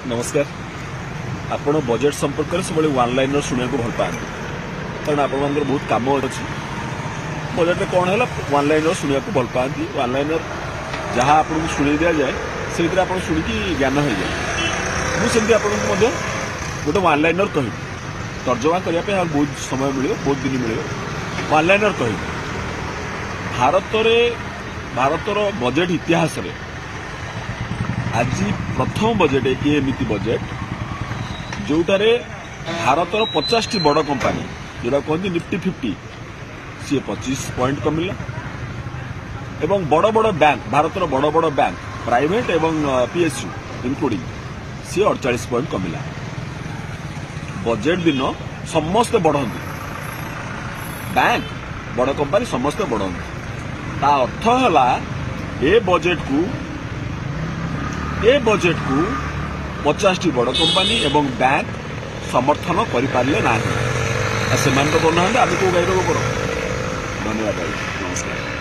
नमस्कार। आपण बजेट संपर्क में सब वन लाइनर शुणा भल पाते कारण आप बहुत कम अच्छी बजेट में कौन है वन लाइनर शुणा भल पाती वन लाइनर जहाँ आपको शुणी दि जाए से आप शुणिकी ज्ञान हो जाए मुझे आपको गोटे वन लाइनर कह तर्जमा करने बहुत समय मिले बहुत दिन मिले वन लाइनर कह भारतर बजेट इतिहास रे आज प्रथम बजेट ये एमती बजेट जोटारे भारतर 50 टी बड़ कंपानी जोटा कहते निफ्टी 50 सी 25 पॉइंट कमिला एवं बड़ बड़ बैंक भारतर बड़ बड़ बैंक प्राइवेट एवं पीएसयू इंक्लूडिंग सी 48 पॉइंट कमिला। बजेट दिन समस्ते बढ़ती बैंक बड़ कंपानी समस्ते बढ़ती ता अर्थ है ए बजेट को 50 टी बड़ कंपानी एवं बैंक समर्थन करें ना से तो करना आम कौ गाई रोग कर धन्यवाद। नमस्कार।